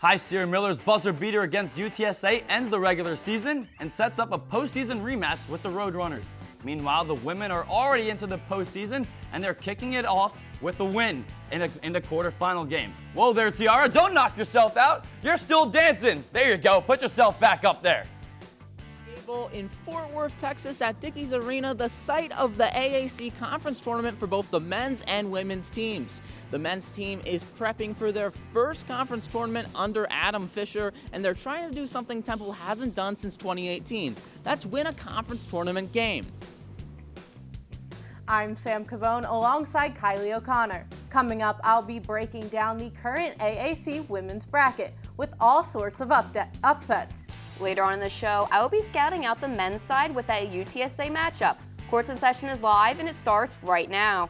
High Sierra Miller's buzzer beater against UTSA ends the regular season and sets up a postseason rematch with the Roadrunners. Meanwhile, the women are already into the postseason and they're kicking it off with a win in the quarterfinal game. Whoa there, Tiara, don't knock yourself out. You're still dancing. There you go, put yourself back up there. In Fort Worth, Texas at Dickies Arena, the site of the AAC Conference Tournament for both the men's and women's teams. The men's team is prepping for their first conference tournament under Adam Fisher, and they're trying to do something Temple hasn't done since 2018. That's win a conference tournament game. I'm Sam Cavone alongside Kylie O'Connor. Coming up, I'll be breaking down the current AAC women's bracket with all sorts of upsets. Later on in the show, I will be scouting out the men's side with that UTSA matchup. Courts in Session is live and it starts right now.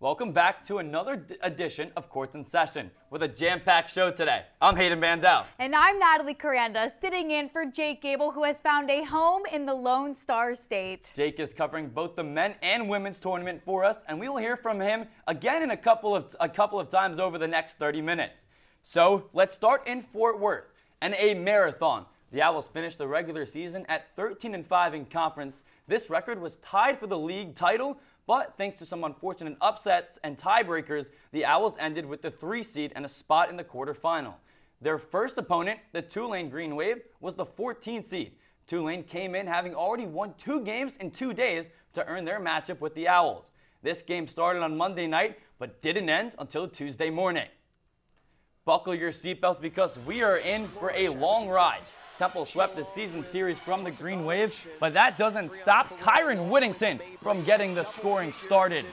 Welcome back to another edition of Courts in Session with a jam-packed show today. I'm Hayden Bandel. And I'm Natalie Koranda, sitting in for Jake Gabel, who has found a home in the Lone Star State. Jake is covering both the men and women's tournament for us, and we will hear from him again in a couple of times over the next 30 minutes. So let's start in Fort Worth and a marathon. The Owls finished the regular season at 13-5 in conference. This record was tied for the league title, but thanks to some unfortunate upsets and tiebreakers, the Owls ended with the 3 seed and a spot in the quarterfinal. Their first opponent, the Tulane Green Wave, was the 14 seed. Tulane came in having already won 2 games in 2 days to earn their matchup with the Owls. This game started on Monday night, but didn't end until Tuesday morning. Buckle your seatbelts because we are in for a long ride. Temple swept the season series from the Green Wave, but that doesn't stop Kyron Whittington from getting the scoring started.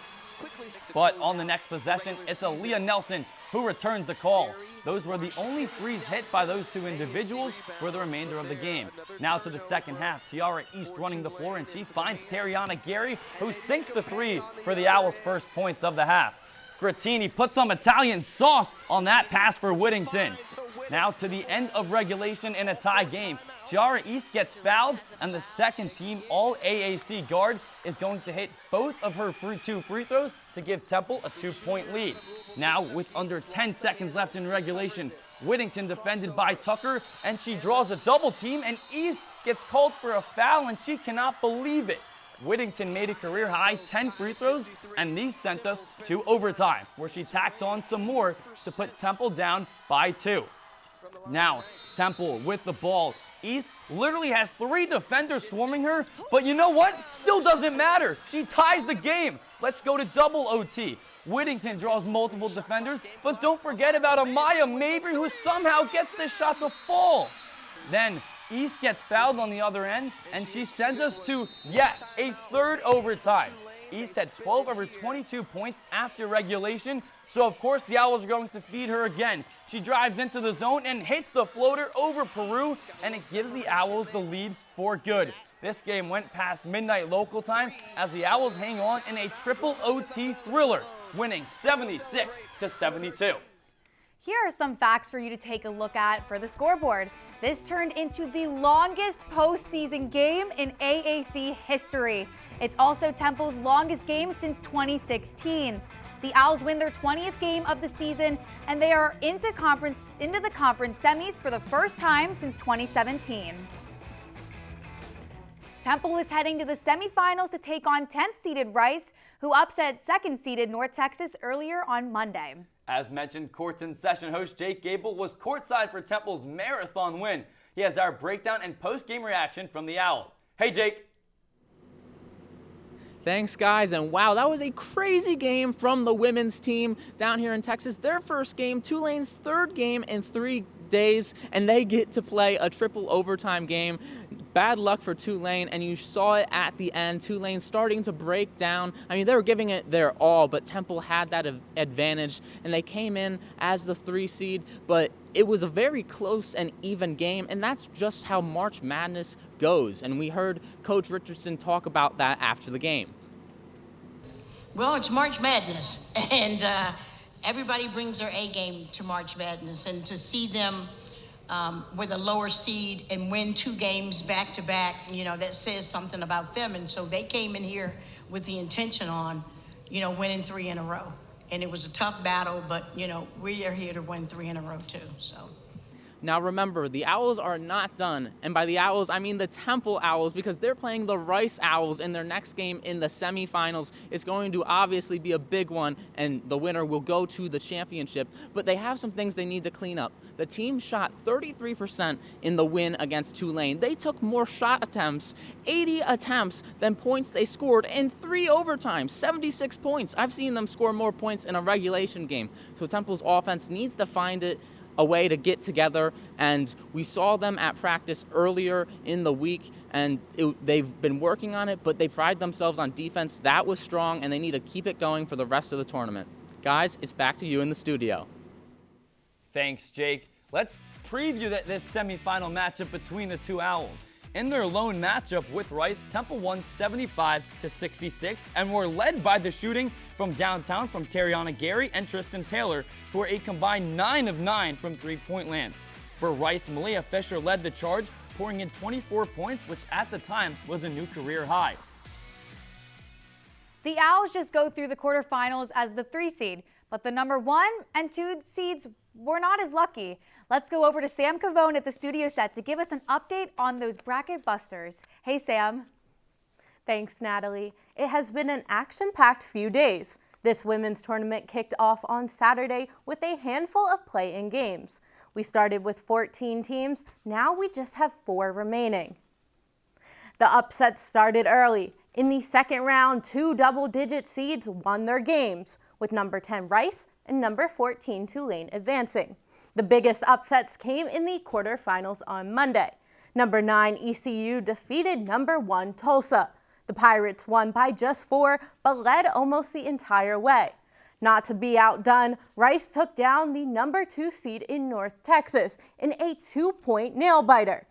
But on the next possession, it's Aaliyah Nelson who returns the call. Those were the only threes hit by those 2 individuals for the remainder of the game. Now to the second half, Tiara East running the floor, and she finds Tariana Gary, who sinks the 3 for the Owls' first points of the half. Grattini puts some Italian sauce on that pass for Whittington. Now to the end of regulation in a tie game. Tiara East gets fouled, and the second team All-AAC guard is going to hit both of her 2 free throws to give Temple a 2-point lead. Now, with under 10 seconds left in regulation, Whittington defended by Tucker, and she draws a double team, and East gets called for a foul, and she cannot believe it. Whittington made a career-high 10 free throws, and these sent us to overtime, where she tacked on some more to put Temple down by 2. Now, Temple with the ball. East literally has 3 defenders swarming her, but you know what? Still doesn't matter. She ties the game. Let's go to double OT. Whittington draws multiple defenders, but don't forget about Amaya Mabry, who somehow gets this shot to fall. Then East gets fouled on the other end, and she sends us to, yes, a 3rd overtime. East had 12 of her 22 points after regulation, so of course the Owls are going to feed her again. She drives into the zone and hits the floater over Peru, and it gives the Owls the lead for good. This game went past midnight local time as the Owls hang on in a triple OT thriller, winning 76-72. Here are some facts for you to take a look at for the scoreboard. This turned into the longest postseason game in AAC history. It's also Temple's longest game since 2016. The Owls win their 20th game of the season, and they are into the conference semis for the first time since 2017. Temple is heading to the semifinals to take on 10th-seeded Rice, who upset 2nd-seeded North Texas earlier on Monday. As mentioned, Courts in Session host Jake Gabel was courtside for Temple's marathon win. He has our breakdown and post-game reaction from the Owls. Hey, Jake. Thanks, guys, and wow, that was a crazy game from the women's team down here in Texas. Their first game, Tulane's 3rd game in 3 days, and they get to play a triple overtime game bad luck for Tulane, and you saw it at the end. Tulane starting to break down. I mean, they were giving it their all, but Temple had that advantage, and they came in as the 3 seed, but it was a very close and even game, and that's just how March Madness goes. And we heard Coach Richardson talk about that after the game. Well, it's March Madness, and everybody brings their A game to March Madness, and to see them with a lower seed and win 2 games back to back, that says something about them. And so they came in here with the intention on, winning 3 in a row. And it was a tough battle, but, we are here to win 3 in a row too, so. Now remember, the Owls are not done. And by the Owls, I mean the Temple Owls, because they're playing the Rice Owls in their next game in the semifinals. It's going to obviously be a big one, and the winner will go to the championship. But they have some things they need to clean up. The team shot 33% in the win against Tulane. They took more shot attempts, 80 attempts, than points they scored in 3 overtimes, 76 points. I've seen them score more points in a regulation game. So Temple's offense needs to find a way to get together, and we saw them at practice earlier in the week, and they've been working on it, but they pride themselves on defense. That was strong, and they need to keep it going for the rest of the tournament. Guys, it's back to you in the studio. Thanks, Jake. Let's preview this semifinal matchup between the 2 Owls. In their lone matchup with Rice, Temple won 75-66 and were led by the shooting from downtown from Tariana Gary and Tristan Taylor, who were a combined 9 of 9 from three-point land. For Rice, Malia Fisher led the charge, pouring in 24 points, which at the time was a new career high. The Owls just go through the quarterfinals as the 3 seed, but the number 1 and 2 seeds were not as lucky. Let's go over to Sam Cavone at the studio set to give us an update on those bracket busters. Hey, Sam. Thanks, Natalie. It has been an action-packed few days. This women's tournament kicked off on Saturday with a handful of play-in games. We started with 14 teams. Now we just have 4 remaining. The upsets started early. In the second round, 2 double-digit seeds won their games, with number 10 Rice and number 14 Tulane advancing. The biggest upsets came in the quarterfinals on Monday. Number 9 ECU defeated number 1 Tulsa. The Pirates won by just 4, but led almost the entire way. Not to be outdone, Rice took down the number 2 seed in North Texas in a 2-point nail-biter.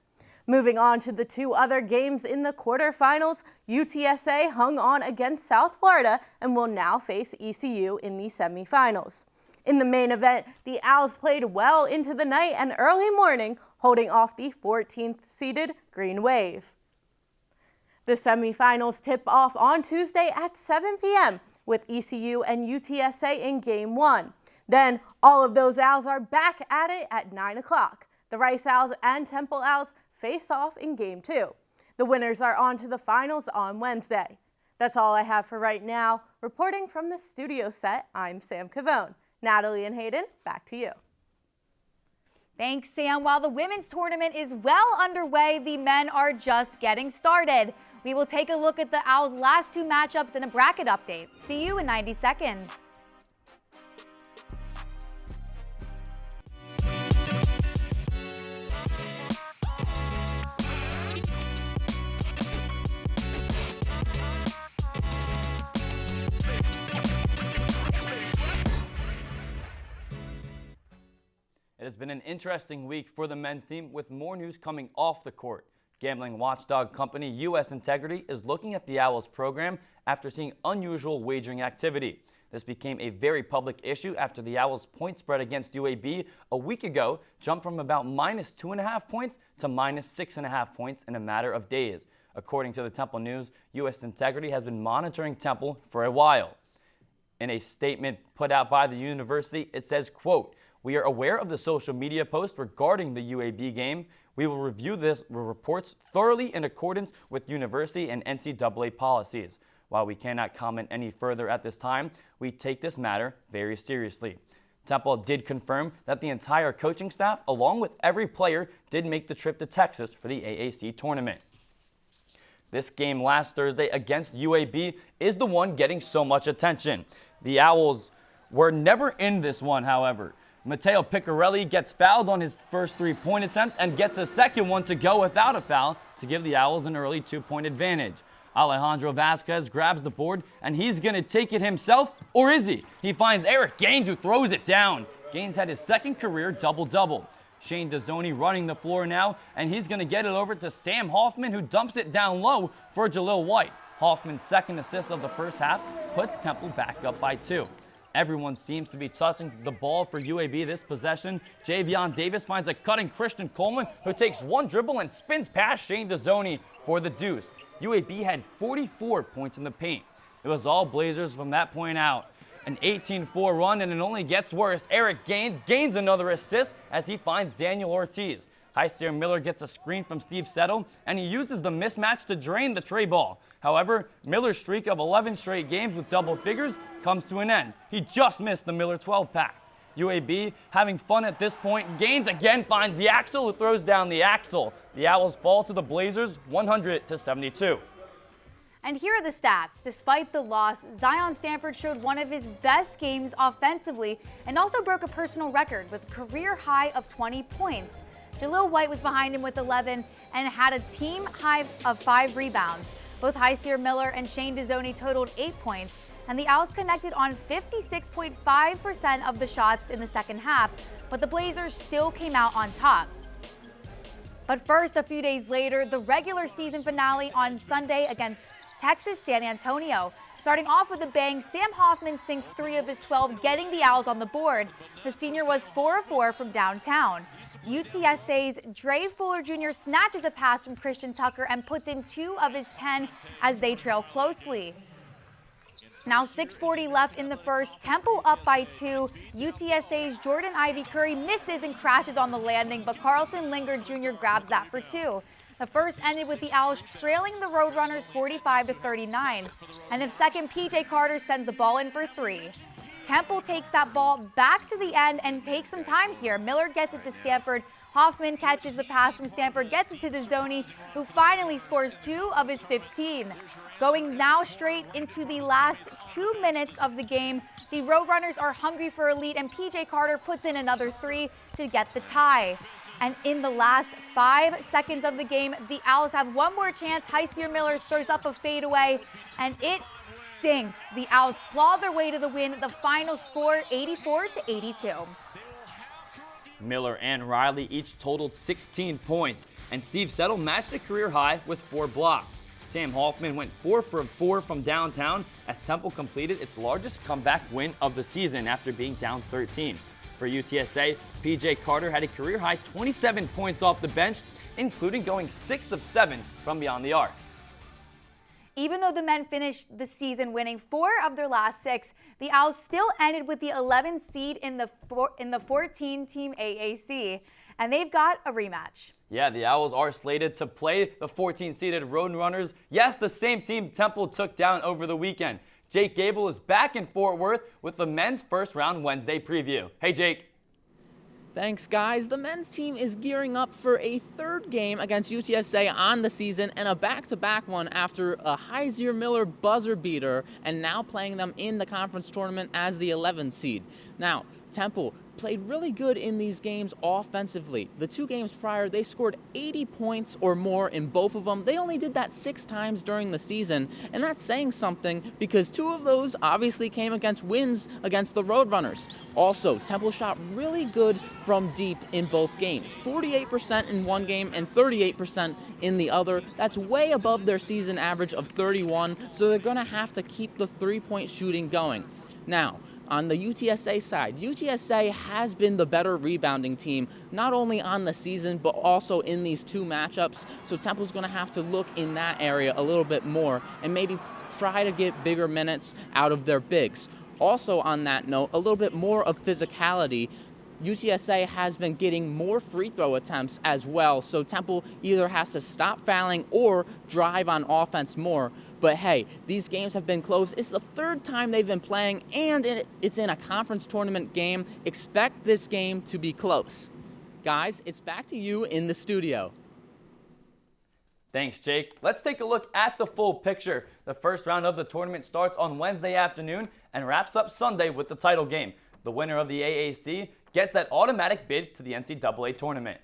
Moving on to the 2 other games in the quarterfinals, UTSA hung on against South Florida and will now face ECU in the semifinals. In the main event, the Owls played well into the night and early morning, holding off the 14th-seeded Green Wave. The semifinals tip off on Tuesday at 7 p.m. with ECU and UTSA in Game 1. Then, all of those Owls are back at it at 9 o'clock. The Rice Owls and Temple Owls face off in Game 2. The winners are on to the finals on Wednesday. That's all I have for right now. Reporting from the studio set, I'm Sam Cavone. Natalie and Hayden, back to you. Thanks, Sam. While the women's tournament is well underway, the men are just getting started. We will take a look at the Owls' last 2 matchups in a bracket update. See you in 90 seconds. It has been an interesting week for the men's team with more news coming off the court. Gambling watchdog company U.S. Integrity is looking at the Owls program after seeing unusual wagering activity. This became a very public issue after the Owls' point spread against UAB a week ago jumped from about minus 2.5 points to minus 6.5 points in a matter of days. According to the Temple News, U.S. Integrity has been monitoring Temple for a while. In a statement put out by the university, it says, quote, "We are aware of the social media post regarding the UAB game. We will review this reports thoroughly in accordance with university and NCAA policies. While we cannot comment any further at this time, we take this matter very seriously." Temple did confirm that the entire coaching staff, along with every player, did make the trip to Texas for the AAC Tournament. This game last Thursday against UAB is the one getting so much attention. The Owls were never in this one, however. Matteo Piccarelli gets fouled on his first three-point attempt and gets a second one to go without a foul to give the Owls an early 2-point advantage. Alejandro Vasquez grabs the board, and he's going to take it himself, or is he? He finds Eric Gaines, who throws it down. Gaines had his second career double-double. Shane Dezzoni running the floor now, and he's going to get it over to Sam Hoffman, who dumps it down low for Jalil White. Hoffman's second assist of the first half puts Temple back up by 2. Everyone seems to be touching the ball for UAB this possession. Javion Davis finds a cutting Christian Coleman, who takes one dribble and spins past Shane Dezzoni for the deuce. UAB had 44 points in the paint. It was all Blazers from that point out. An 18-4 run, and it only gets worse. Eric Gaines gains another assist as he finds Daniel Ortiz. Heisier Miller gets a screen from Steve Settle, and he uses the mismatch to drain the tray ball. However, Miller's streak of 11 straight games with double figures comes to an end. He just missed the Miller 12-pack. UAB having fun at this point. Gaines again finds the Axel, who throws down the Axel. The Owls fall to the Blazers 100-72. And here are the stats. Despite the loss, Zion Stanford showed one of his best games offensively and also broke a personal record with a career high of 20 points. Jalil White was behind him with 11 and had a team high of 5 rebounds. Both Heisier Miller and Shane Dezzoni totaled 8 points, and the Owls connected on 56.5% of the shots in the second half, but the Blazers still came out on top. But first, a few days later, the regular season finale on Sunday against Texas San Antonio. Starting off with a bang, Sam Hoffman sinks 3 of his 12, getting the Owls on the board. The senior was 4 of 4 from downtown. UTSA's Dre Fuller Jr. snatches a pass from Christian Tucker and puts in 2 of his 10 as they trail closely. Now 6:40 left in the first. Temple up by 2. UTSA's Jordan Ivy Curry misses and crashes on the landing, but Carlton Lingard Jr. grabs that for 2. The first ended with the Owls trailing the Roadrunners 45-39. And in second, PJ Carter sends the ball in for 3. Temple takes that ball back to the end and takes some time here. Miller gets it to Stanford. Hoffman catches the pass from Stanford, gets it to Dezzoni, who finally scores 2 of his 15. Going now straight into the last 2 minutes of the game, the Roadrunners are hungry for a lead, and PJ Carter puts in another 3 to get the tie. And in the last 5 seconds of the game, the Owls have one more chance. Heisier Miller throws up a fadeaway, and it sinks. The Owls claw their way to the win. The final score, 84-82. Miller and Riley each totaled 16 points, and Steve Settle matched a career high with 4 blocks. Sam Hoffman went 4 for 4 from downtown as Temple completed its largest comeback win of the season after being down 13. For UTSA, PJ Carter had a career high 27 points off the bench, including going 6 of 7 from beyond the arc. Even though the men finished the season winning 4 of their last 6, the Owls still ended with the 11th seed in the 14-team AAC, and they've got a rematch. Yeah, the Owls are slated to play the 14-seeded Roadrunners. Yes, the same team Temple took down over the weekend. Jake Gabel is back in Fort Worth with the men's first-round Wednesday preview. Hey, Jake. Thanks, guys. The men's team is gearing up for a 3rd game against UTSA on the season and a back-to-back one after a Heisier Miller buzzer beater, and now playing them in the conference tournament as the 11th seed. Now, Temple played really good in these games offensively. The 2 games prior, they scored 80 points or more in both of them. They only did that 6 times during the season, and that's saying something because 2 of those obviously came against wins against the Roadrunners. Also, Temple shot really good from deep in both games. 48% in one game and 38% in the other. That's way above their season average of 31, so they're going to have to keep the 3-point shooting going. Now, on the UTSA side, UTSA has been the better rebounding team, not only on the season, but also in these 2 matchups. So Temple's going to have to look in that area a little bit more and maybe try to get bigger minutes out of their bigs. Also on that note, a little bit more of physicality. UTSA has been getting more free throw attempts as well, so Temple either has to stop fouling or drive on offense more. But hey, these games have been close. It's the 3rd time they've been playing, and it's in a conference tournament game. Expect this game to be close. Guys, it's back to you in the studio. Thanks, Jake. Let's take a look at the full picture. The first round of the tournament starts on Wednesday afternoon and wraps up Sunday with the title game. The winner of the AAC gets that automatic bid to the NCAA tournament.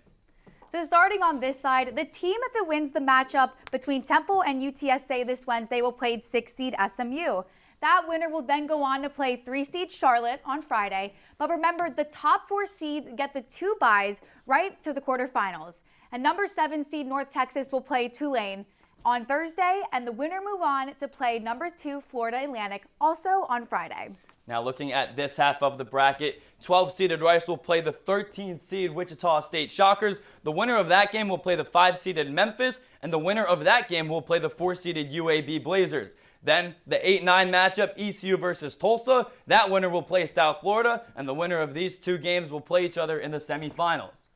So starting on this side, the team that wins the matchup between Temple and UTSA this Wednesday will play 6-seed SMU. That winner will then go on to play 3-seed Charlotte on Friday. But remember, the top 4 seeds get the 2 byes right to the quarterfinals. And number 7 seed North Texas will play Tulane on Thursday, and the winner move on to play number 2 Florida Atlantic also on Friday. Now looking at this half of the bracket, 12-seeded Rice will play the 13-seed Wichita State Shockers. The winner of that game will play the 5-seeded Memphis, and the winner of that game will play the 4-seeded UAB Blazers. Then the 8-9 matchup, ECU versus Tulsa. That winner will play South Florida, and the winner of these 2 games will play each other in the semifinals.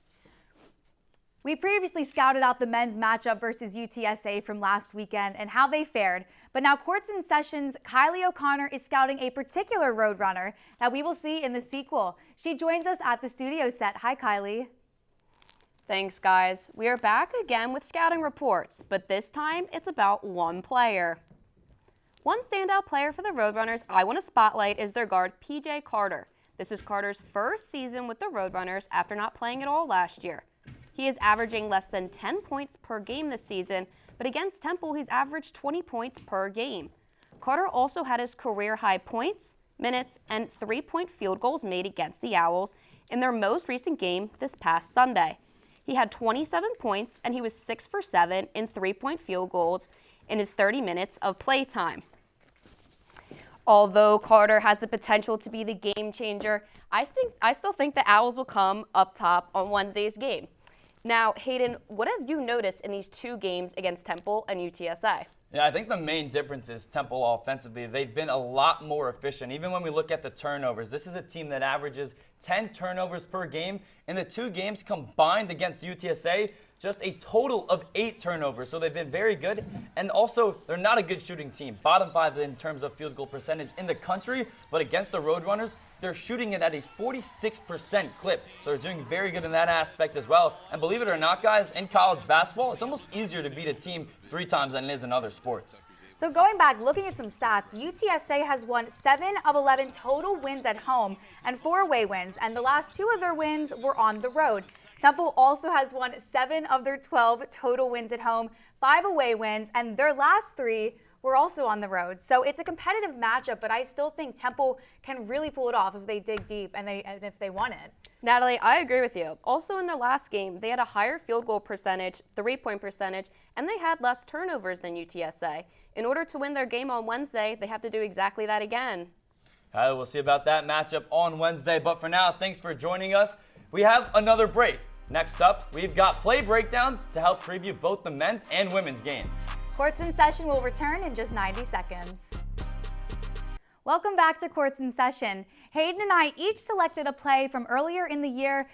We previously scouted out the men's matchup versus UTSA from last weekend and how they fared. But now Courts and Sessions' Kylie O'Connor is scouting a particular Roadrunner that we will see in the sequel. She joins us at the studio set. Hi, Kylie. Thanks, guys. We are back again with scouting reports, but this time it's about one player. One standout player for the Roadrunners I want to spotlight is their guard, PJ Carter. This is Carter's first season with the Roadrunners after not playing at all last year. He is averaging less than 10 points per game this season, but against Temple, he's averaged 20 points per game. Carter also had his career-high points, minutes, and 3-point field goals made against the Owls in their most recent game this past Sunday. He had 27 points, and he was 6 for 7 in 3-point field goals in his 30 minutes of play time. Although Carter has the potential to be the game changer, I still think the Owls will come up top on Wednesday's game. Now, Hayden, what have you noticed in these 2 games against Temple and UTSA? Yeah, I think the main difference is Temple offensively. They've been a lot more efficient. Even when we look at the turnovers, this is a team that averages 10 turnovers per game. In the 2 games combined against UTSA, just a total of 8 turnovers. So they've been very good. And also, they're not a good shooting team. Bottom 5 in terms of field goal percentage in the country. But against the Roadrunners, they're shooting it at a 46% clip. So they're doing very good in that aspect as well. And believe it or not, guys, in college basketball, it's almost easier to beat a team 3 times than it is in other sports. So going back, looking at some stats, UTSA has won 7 of 11 total wins at home and 4 away wins, and the last 2 of their wins were on the road. Temple also has won 7 of their 12 total wins at home, 5 away wins, and their last 3 were also on the road. So it's a competitive matchup, but I still think Temple can really pull it off if they dig deep and if they want it. Natalie, I agree with you. Also in their last game, they had a higher field goal percentage, 3-point percentage, and they had less turnovers than UTSA. In order to win their game on Wednesday, they have to do exactly that again. We'll see about that matchup on Wednesday. But for now, thanks for joining us. We have another break. Next up, we've got play breakdowns to help preview both the men's and women's games. Courts in Session will return in just 90 seconds. Welcome back to Courts in Session. Hayden and I each selected a play from earlier in the year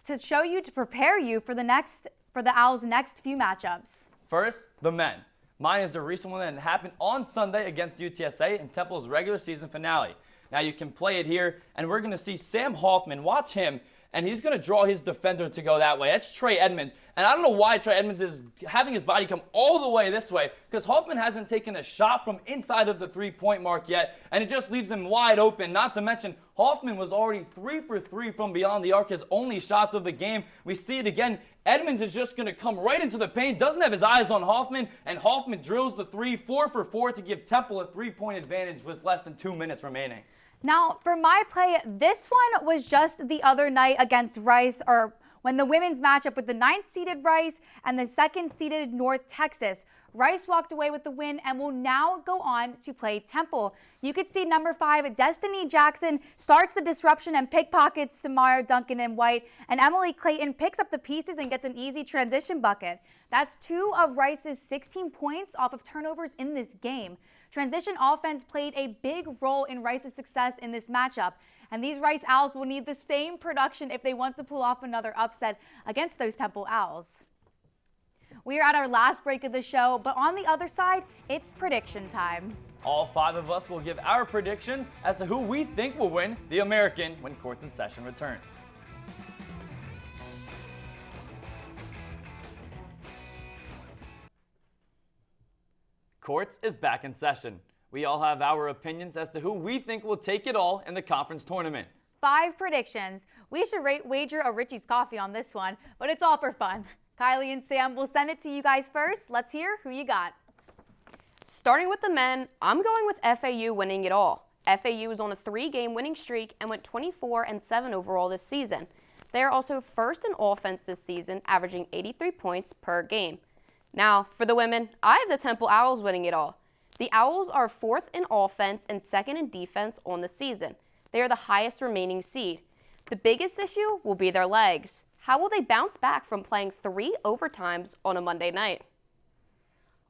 to show you, to prepare you for the Owls' next few matchups. First, the men. Mine is the recent one that happened on Sunday against UTSA in Temple's regular season finale. Now you can play it here, and we're going to see Sam Hoffman. Watch him, and he's going to draw his defender to go that way. That's Trey Edmonds, and I don't know why Trey Edmonds is having his body come all the way this way, because Hoffman hasn't taken a shot from inside of the 3-point mark yet, and it just leaves him wide open. Not to mention, Hoffman was already 3 for 3 from beyond the arc, his only shots of the game. We see it again. Edmonds is just going to come right into the paint, doesn't have his eyes on Hoffman, and Hoffman drills the 3, 4 for 4 to give Temple a 3-point advantage with less than 2 minutes remaining. Now, for my play, this one was just the other night against Rice, or when the women's matchup with the 9th-seeded Rice and the 2nd-seeded North Texas. Rice walked away with the win and will now go on to play Temple. You could see number 5, Destiny Jackson, starts the disruption and pickpockets Samara Duncan and White, and Emily Clayton picks up the pieces and gets an easy transition bucket. That's 2 of Rice's 16 points off of turnovers in this game. Transition offense played a big role in Rice's success in this matchup, and these Rice Owls will need the same production if they want to pull off another upset against those Temple Owls. We are at our last break of the show, but on the other side, it's prediction time. All 5 of us will give our prediction as to who we think will win the American when Courts in Session returns. Courts is back in session. We all have our opinions as to who we think will take it all in the conference tournaments. 5 predictions. We should wager a Richie's coffee on this one, but it's all for fun. Kylie and Sam will send it to you guys first. Let's hear who you got. Starting with the men, I'm going with FAU winning it all. FAU is on a 3-game winning streak and went 24-7 overall this season. They are also first in offense this season, averaging 83 points per game. Now, for the women, I have the Temple Owls winning it all. The Owls are 4th in offense and 2nd in defense on the season. They are the highest remaining seed. The biggest issue will be their legs. How will they bounce back from playing 3 overtimes on a Monday night?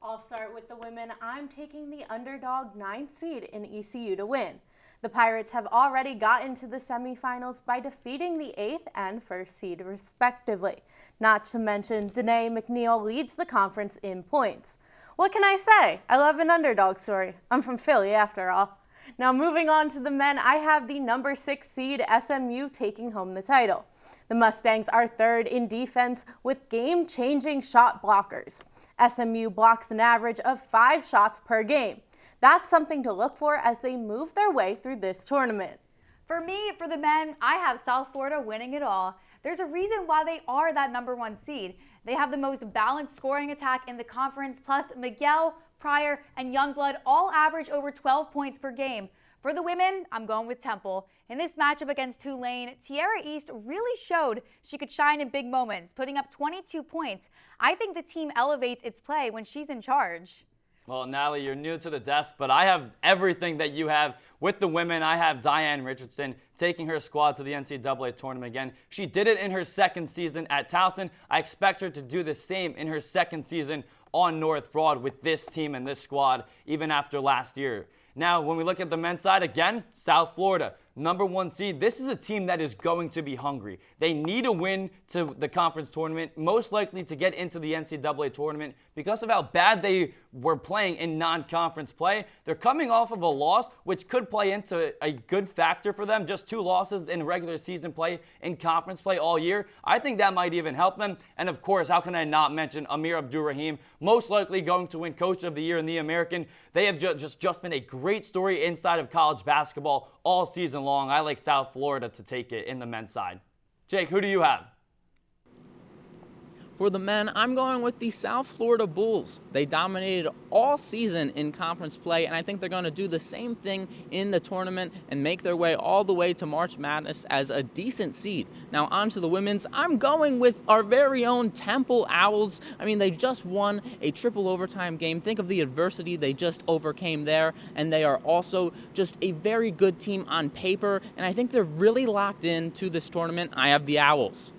I'll start with the women. I'm taking the underdog 9th seed in ECU to win. The Pirates have already gotten to the semifinals by defeating the 8th and 1st seed respectively. Not to mention, Danae McNeil leads the conference in points. What can I say? I love an underdog story. I'm from Philly after all. Now moving on to the men, I have the number 6 seed SMU taking home the title. The Mustangs are 3rd in defense with game-changing shot blockers. SMU blocks an average of 5 shots per game. That's something to look for as they move their way through this tournament. For me, for the men, I have South Florida winning it all. There's a reason why they are that number 1 seed. They have the most balanced scoring attack in the conference, plus Miguel, Pryor, and Youngblood all average over 12 points per game. For the women, I'm going with Temple. In this matchup against Tulane, Tierra East really showed she could shine in big moments, putting up 22 points. I think the team elevates its play when she's in charge. Well, Natalie, you're new to the desk, but I have everything that you have. With the women, I have Diane Richardson taking her squad to the NCAA tournament again. She did it in her 2nd season at Towson. I expect her to do the same in her 2nd season on North Broad with this team and this squad, even after last year. Now, when we look at the men's side, again, South Florida, number 1 seed. This is a team that is going to be hungry. They need a win to the conference tournament, most likely to get into the NCAA tournament because of how bad they were playing in non-conference play. They're coming off of a loss, which could play into a good factor for them. Just 2 losses in regular season play, in conference play all year. I think that might even help them. And of course, how can I not mention Amir Abdur-Rahim, most likely going to win Coach of the Year in the American. They have just been a great story inside of college basketball all season long. I like South Florida to take it in the men's side. Jake, who do you have? For the men, I'm going with the South Florida Bulls. They dominated all season in conference play, and I think they're going to do the same thing in the tournament and make their way all the way to March Madness as a decent seed. Now, on to the women's. I'm going with our very own Temple Owls. I mean, they just won a triple overtime game. Think of the adversity they just overcame there, and they are also just a very good team on paper, and I think they're really locked in to this tournament. I have the Owls.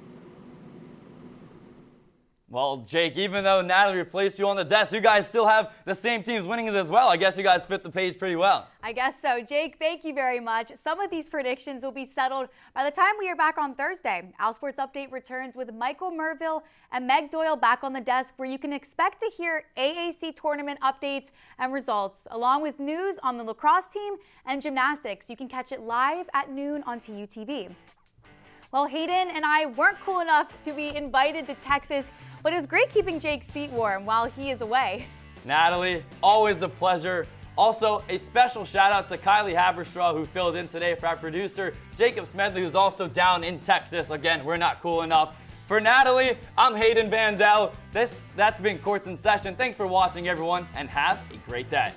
Well, Jake, even though Natalie replaced you on the desk, you guys still have the same teams winning as well. I guess you guys fit the page pretty well. I guess so. Jake, thank you very much. Some of these predictions will be settled by the time we are back on Thursday. Our Sports Update returns with Michael Merville and Meg Doyle back on the desk, where you can expect to hear AAC tournament updates and results, along with news on the lacrosse team and gymnastics. You can catch it live at noon on TUTV. Well, Hayden and I weren't cool enough to be invited to Texas, but it was great keeping Jake's seat warm while he is away. Natalie, always a pleasure. Also, a special shout out to Kylie Haberstraw, who filled in today for our producer, Jacob Smedley, who's also down in Texas. Again, we're not cool enough. For Natalie, I'm Hayden Bandel. That's been Courts in Session. Thanks for watching, everyone, and have a great day.